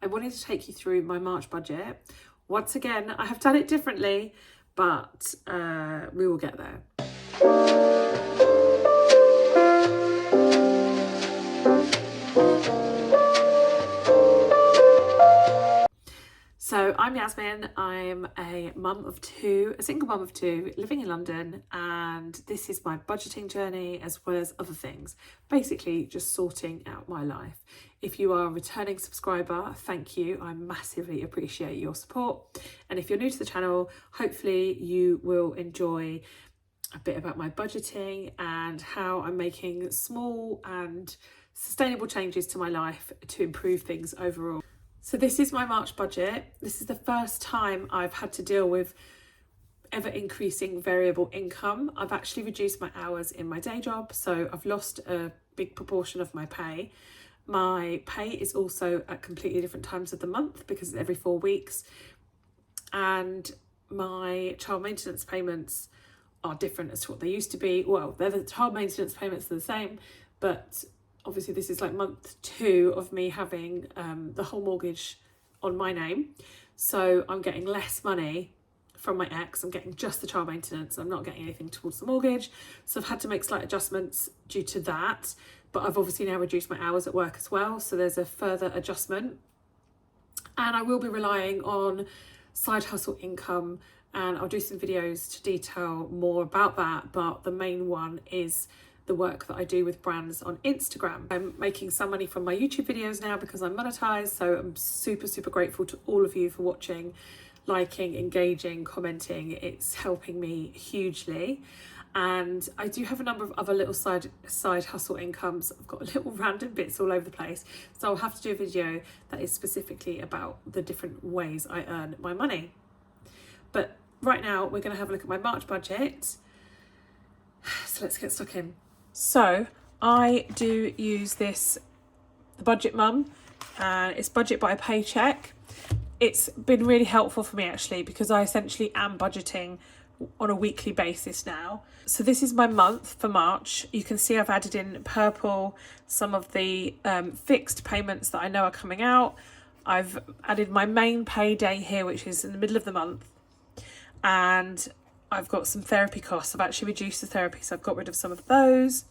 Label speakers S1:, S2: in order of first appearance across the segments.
S1: I wanted to take you through my March budget. Once again, I have done it differently, but we will get there. So I'm Yasmine, I'm a mum of two, a single mum of two, living in London, and this is my budgeting journey as well as other things, basically just sorting out my life. If you are a returning subscriber, thank you, I massively appreciate your support. And if you're new to the channel, hopefully you will enjoy a bit about my budgeting and how I'm making small and sustainable changes to my life to improve things overall. So this is my March budget. This is the first time I've had to deal with ever increasing variable income. I've actually reduced my hours in my day job, so I've lost a big proportion of my pay. My pay is also at completely different times of the month because it's every 4 weeks. And my child maintenance payments are different as to what they used to be. Well, the child maintenance payments are the same, but obviously this is like month 2 of me having the whole mortgage on my name. So I'm getting less money from my ex. I'm getting just the child maintenance. I'm not getting anything towards the mortgage. So I've had to make slight adjustments due to that. But I've obviously now reduced my hours at work as well. So there's a further adjustment. And I will be relying on side hustle income, and I'll do some videos to detail more about that. But the main one is the work that I do with brands on Instagram. I'm making some money from my YouTube videos now because I'm monetized, so I'm super grateful to all of you for watching, liking, engaging, commenting. It's helping me hugely. And I do have a number of other little side hustle incomes. I've got little random bits all over the place, so I'll have to do a video that is specifically about the different ways I earn my money. But right now we're going to have a look at my March budget, so let's get stuck in. So I do use this, the Budget Mum, and it's Budget by Paycheck. It's been really helpful for me actually because I essentially am budgeting on a weekly basis now. So this is my month for March. You can see I've added in purple some of the fixed payments that I know are coming out. I've added my main payday here, which is in the middle of the month. And I've got some therapy costs. I've actually reduced the therapy, so I've got rid of some of those.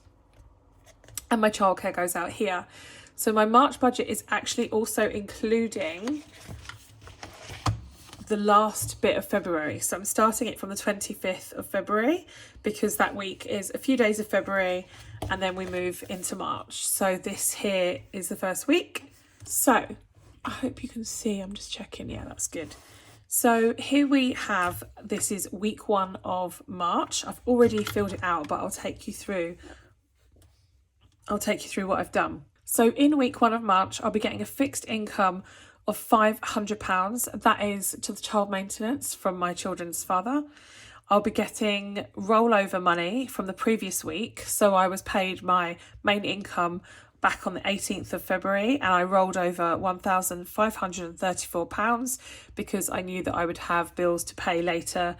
S1: And my childcare goes out here. So my March budget is actually also including the last bit of February. So I'm starting it from the 25th of February because that week is a few days of February and then we move into March. So this here is the first week. So I hope you can see, I'm just checking. Yeah, that's good. So here we have, this is week 1 of March. I've already filled it out, but I'll take you through what I've done. So in week 1 of March, I'll be getting a fixed income of £500. That is to the child maintenance from my children's father. I'll be getting rollover money from the previous week. So I was paid my main income back on the 18th of February and I rolled over £1,534 because I knew that I would have bills to pay later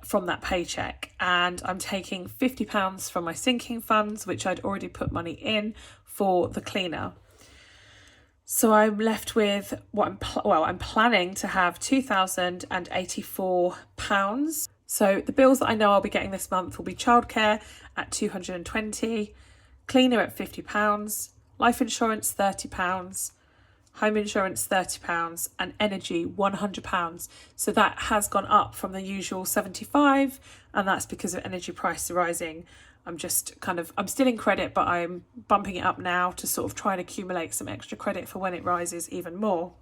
S1: from that paycheck. And I'm taking £50 from my sinking funds, which I'd already put money in for the cleaner. So I'm left with what I'm planning to have £2,084. So the bills that I know I'll be getting this month will be childcare at £220, cleaner at £50, life insurance £30, home insurance £30, and energy £100. So that has gone up from the usual £75, and that's because of energy prices rising. I'm still in credit, but I'm bumping it up now to sort of try and accumulate some extra credit for when it rises even more.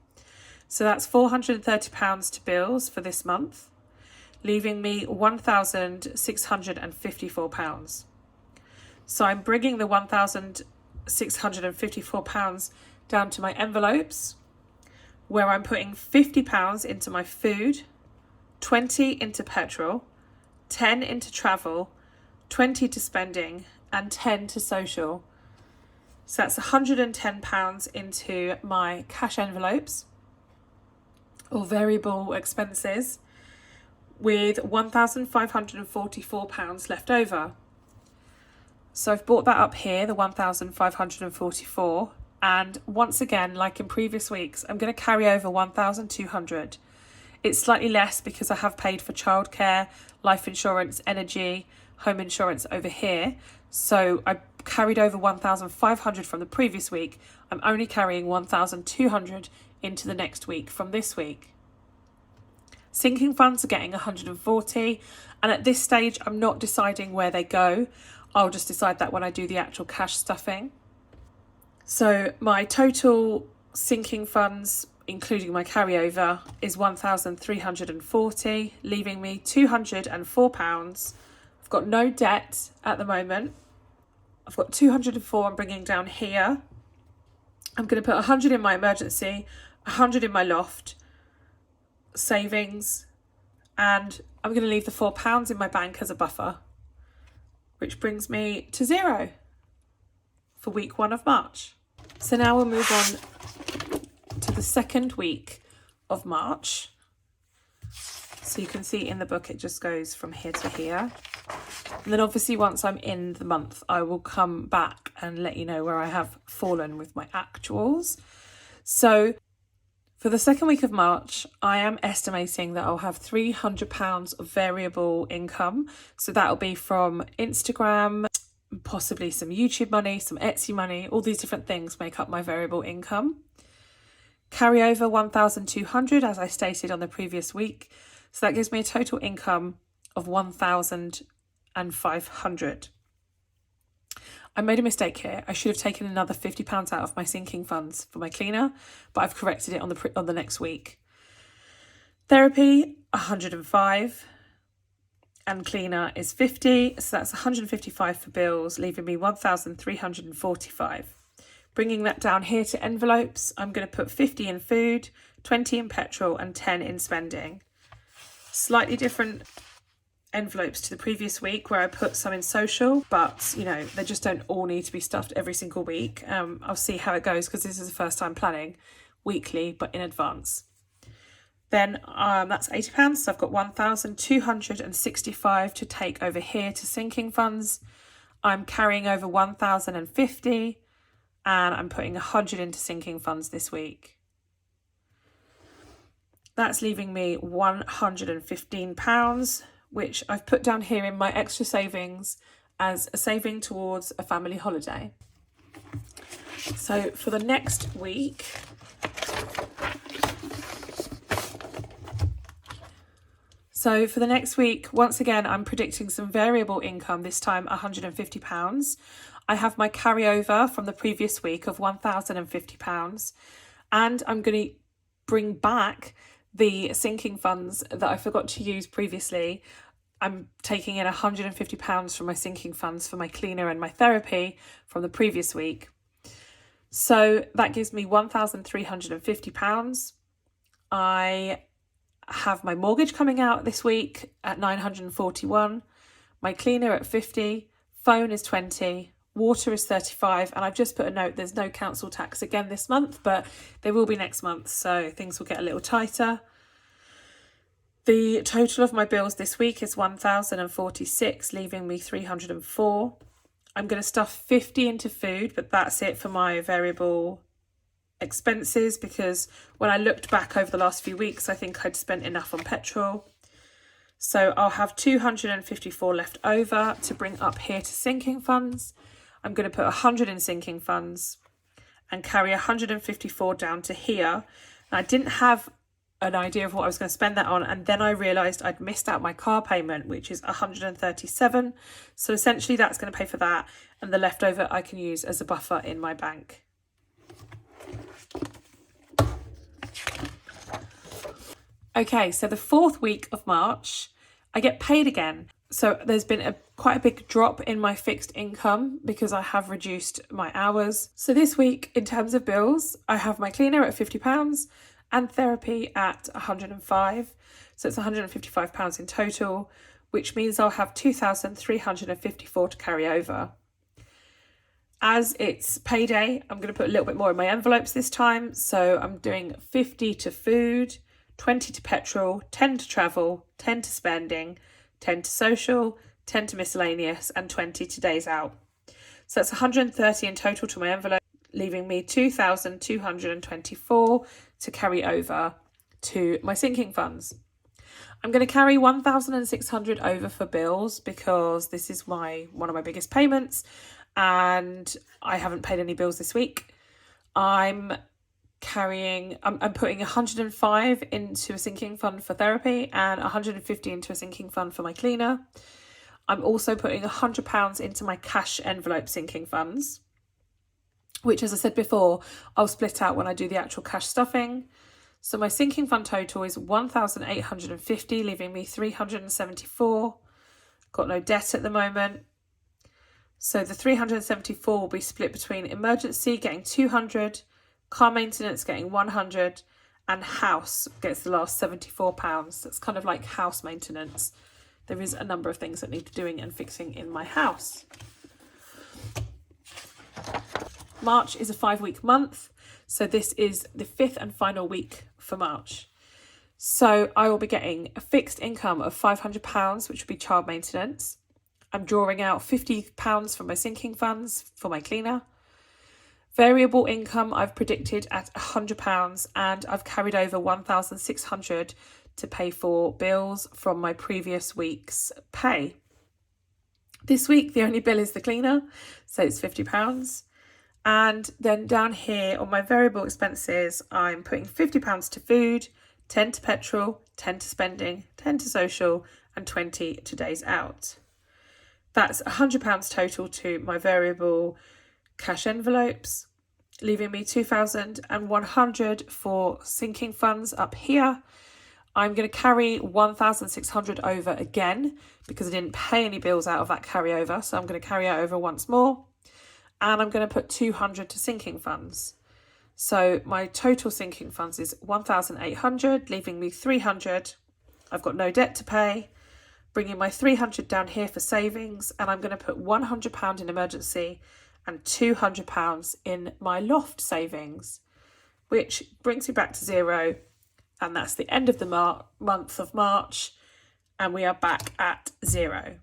S1: So that's £430 to bills for this month, leaving me £1,654. So I'm bringing the £1,654 down to my envelopes, where I'm putting £50 into my food, 20 into petrol, 10 into travel, 20 to spending, and 10 to social. So that's £110 into my cash envelopes or variable expenses, with £1,544 left over. So I've brought that up here, the 1,544, And once again, like in previous weeks, I'm going to carry over 1,200. It's slightly less because I have paid for childcare, life insurance, energy, home insurance over here. So I carried over 1,500 from the previous week. I'm only carrying 1,200 into the next week from this week. Sinking funds are getting 140, and at this stage I'm not deciding where they go. I'll just decide that when I do the actual cash stuffing. So my total sinking funds, including my carryover, is 1,340, leaving me £204. I've got no debt at the moment. I've got 204 I'm bringing down here. I'm going to put 100 in my emergency, 100 in my loft savings, and I'm going to leave the £4 in my bank as a buffer, which brings me to zero for week 1 of March. So now we'll move on to the second week of March. So you can see in the book it just goes from here to here. And then obviously once I'm in the month, I will come back and let you know where I have fallen with my actuals. So for the second week of March, I am estimating that I'll have £300 of variable income. So that'll be from Instagram, possibly some YouTube money, some Etsy money, all these different things make up my variable income. Carry over 1,200 as I stated on the previous week. So that gives me a total income of 1,500. I made a mistake here. I should have taken another £50 out of my sinking funds for my cleaner, but I've corrected it on the next week. Therapy, 105, and cleaner is 50, so that's 155 for bills, leaving me 1,345. Bringing that down here to envelopes, I'm going to put 50 in food, 20 in petrol, and 10 in spending. Slightly different envelopes to the previous week where I put some in social, but you know, they just don't all need to be stuffed every single week. I'll see how it goes because this is the first time planning weekly but in advance. Then that's £80, so I've got 1,265 to take over here to sinking funds. I'm carrying over 1,050 and I'm putting 100 into sinking funds this week. That's leaving me £115, which I've put down here in my extra savings as a saving towards a family holiday. So for the next week, once again, I'm predicting some variable income, this time £150. I have my carryover from the previous week of £1,050, and I'm going to bring back the sinking funds that I forgot to use previously. I'm taking in £150 from my sinking funds for my cleaner and my therapy from the previous week. So that gives me £1,350. I have my mortgage coming out this week at £941, my cleaner at £50, phone is £20, water is £35, and I've just put a note, there's no council tax again this month, but there will be next month, so things will get a little tighter. The total of my bills this week is 1,046, leaving me 304. I'm going to stuff 50 into food, but that's it for my variable expenses, because when I looked back over the last few weeks, I think I'd spent enough on petrol. So I'll have 254 left over to bring up here to sinking funds. I'm going to put 100 in sinking funds and carry 154 down to here. And I didn't have an idea of what I was going to spend that on, and then I realised I'd missed out my car payment, which is 137. So essentially that's going to pay for that, and the leftover I can use as a buffer in my bank. Okay, so the fourth week of March, I get paid again. So there's been quite a big drop in my fixed income because I have reduced my hours. So this week, in terms of bills, I have my cleaner at £50 and therapy at 105. So it's £155 in total, which means I'll have 2,354 to carry over. As it's payday, I'm going to put a little bit more in my envelopes this time. So I'm doing 50 to food, 20 to petrol, 10 to travel, 10 to spending, 10 to social, 10 to miscellaneous, and 20 to days out. So that's 130 in total to my envelope, leaving me 2,224 to carry over to my sinking funds. I'm going to carry 1,600 over for bills because this is one of my biggest payments and I haven't paid any bills this week. I'm putting 105 into a sinking fund for therapy and 150 into a sinking fund for my cleaner. I'm also putting £100 into my cash envelope sinking funds, which, as I said before, I'll split out when I do the actual cash stuffing. So my sinking fund total is 1,850, leaving me 374. Got no debt at the moment. So the 374 will be split between emergency getting 200, car maintenance getting 100, and house gets the last £74. That's kind of like house maintenance. There is a number of things that need doing and fixing in my house. March is a 5-week month. So this is the 5th and final week for March. So I will be getting a fixed income of £500, which will be child maintenance. I'm drawing out £50 from my sinking funds for my cleaner. Variable income I've predicted at £100 and I've carried over 1,600 to pay for bills from my previous week's pay. This week the only bill is the cleaner, so it's £50. And then down here on my variable expenses, I'm putting £50 to food, 10 to petrol, 10 to spending, 10 to social, and 20 to days out. That's £100 total to my variable cash envelopes, leaving me 2,100 for sinking funds up here. I'm going to carry 1,600 over again because I didn't pay any bills out of that carryover, so I'm going to carry it over once more. And I'm going to put 200 to sinking funds. So my total sinking funds is 1,800, leaving me 300. I've got no debt to pay, bringing my 300 down here for savings. And I'm going to put £100 in emergency and £200 in my loft savings, which brings me back to zero. And that's the end of the month of March. And we are back at zero.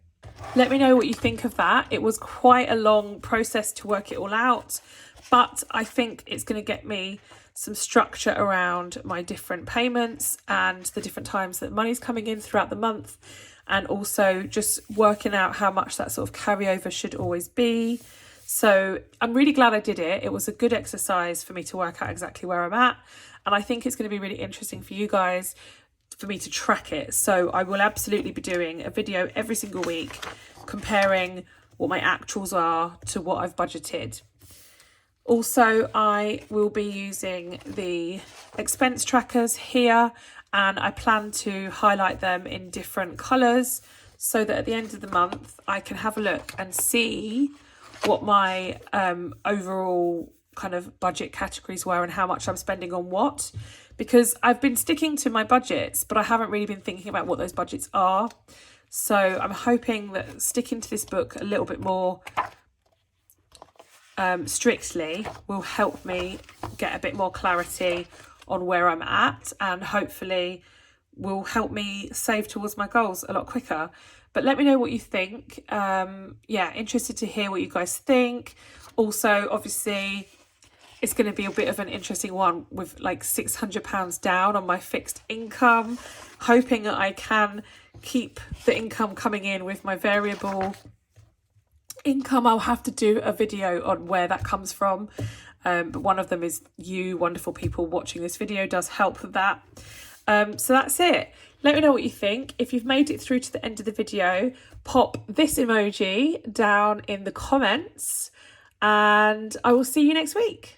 S1: Let me know what you think of that. It was quite a long process to work it all out, but I think it's going to get me some structure around my different payments and the different times that money's coming in throughout the month, and also just working out how much that sort of carryover should always be. So I'm really glad I did it. It was a good exercise for me to work out exactly where I'm at, and I think it's going to be really interesting for you guys for me to track it. So I will absolutely be doing a video every single week comparing what my actuals are to what I've budgeted. Also, I will be using the expense trackers here, and I plan to highlight them in different colours so that at the end of the month I can have a look and see what my overall kind of budget categories were and how much I'm spending on what, because I've been sticking to my budgets, but I haven't really been thinking about what those budgets are. So I'm hoping that sticking to this book a little bit more strictly will help me get a bit more clarity on where I'm at, and hopefully will help me save towards my goals a lot quicker. But let me know what you think. Yeah, interested to hear what you guys think. Also, obviously, it's going to be a bit of an interesting one with like £600 down on my fixed income, hoping that I can keep the income coming in with my variable income. I'll have to do a video on where that comes from. But one of them is you wonderful people watching this video does help with that. So that's it. Let me know what you think. If you've made it through to the end of the video, pop this emoji down in the comments, and I will see you next week.